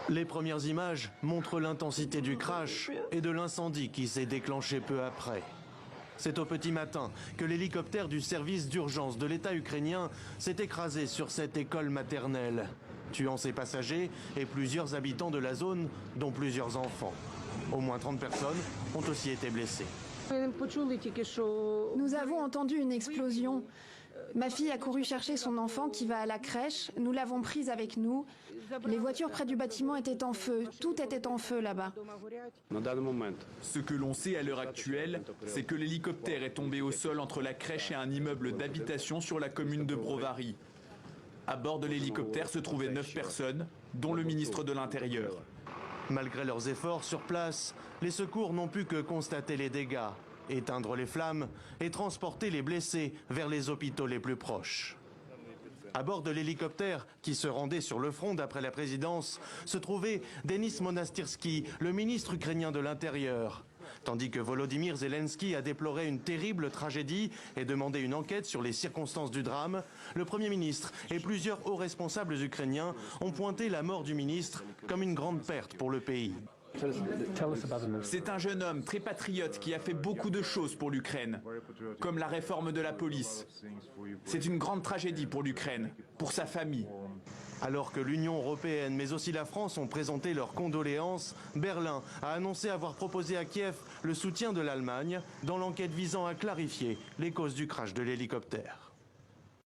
Les premières images montrent l'intensité du crash et de l'incendie qui s'est déclenché peu après. C'est au petit matin que l'hélicoptère du service d'urgence de l'État ukrainien s'est écrasé sur cette école maternelle, tuant ses passagers et plusieurs habitants de la zone, dont plusieurs enfants. Au moins 30 personnes ont aussi été blessées. Nous avons entendu une explosion. Ma fille a couru chercher son enfant qui va à la crèche. Nous l'avons prise avec nous. Les voitures près du bâtiment étaient en feu. Tout était en feu là-bas. Ce que l'on sait à l'heure actuelle, c'est que l'hélicoptère est tombé au sol entre la crèche et un immeuble d'habitation sur la commune de Brovary. À bord de l'hélicoptère se trouvaient 9 personnes, dont le ministre de l'Intérieur. Malgré leurs efforts sur place, les secours n'ont pu que constater les dégâts, éteindre les flammes et transporter les blessés vers les hôpitaux les plus proches. À bord de l'hélicoptère qui se rendait sur le front d'après la présidence, se trouvait Denis Monastirski, le ministre ukrainien de l'Intérieur. Tandis que Volodymyr Zelensky a déploré une terrible tragédie et demandé une enquête sur les circonstances du drame, le Premier ministre et plusieurs hauts responsables ukrainiens ont pointé la mort du ministre comme une grande perte pour le pays. C'est un jeune homme très patriote qui a fait beaucoup de choses pour l'Ukraine, comme la réforme de la police. C'est une grande tragédie pour l'Ukraine, pour sa famille. Alors que l'Union européenne, mais aussi la France ont présenté leurs condoléances, Berlin a annoncé avoir proposé à Kiev le soutien de l'Allemagne dans l'enquête visant à clarifier les causes du crash de l'hélicoptère.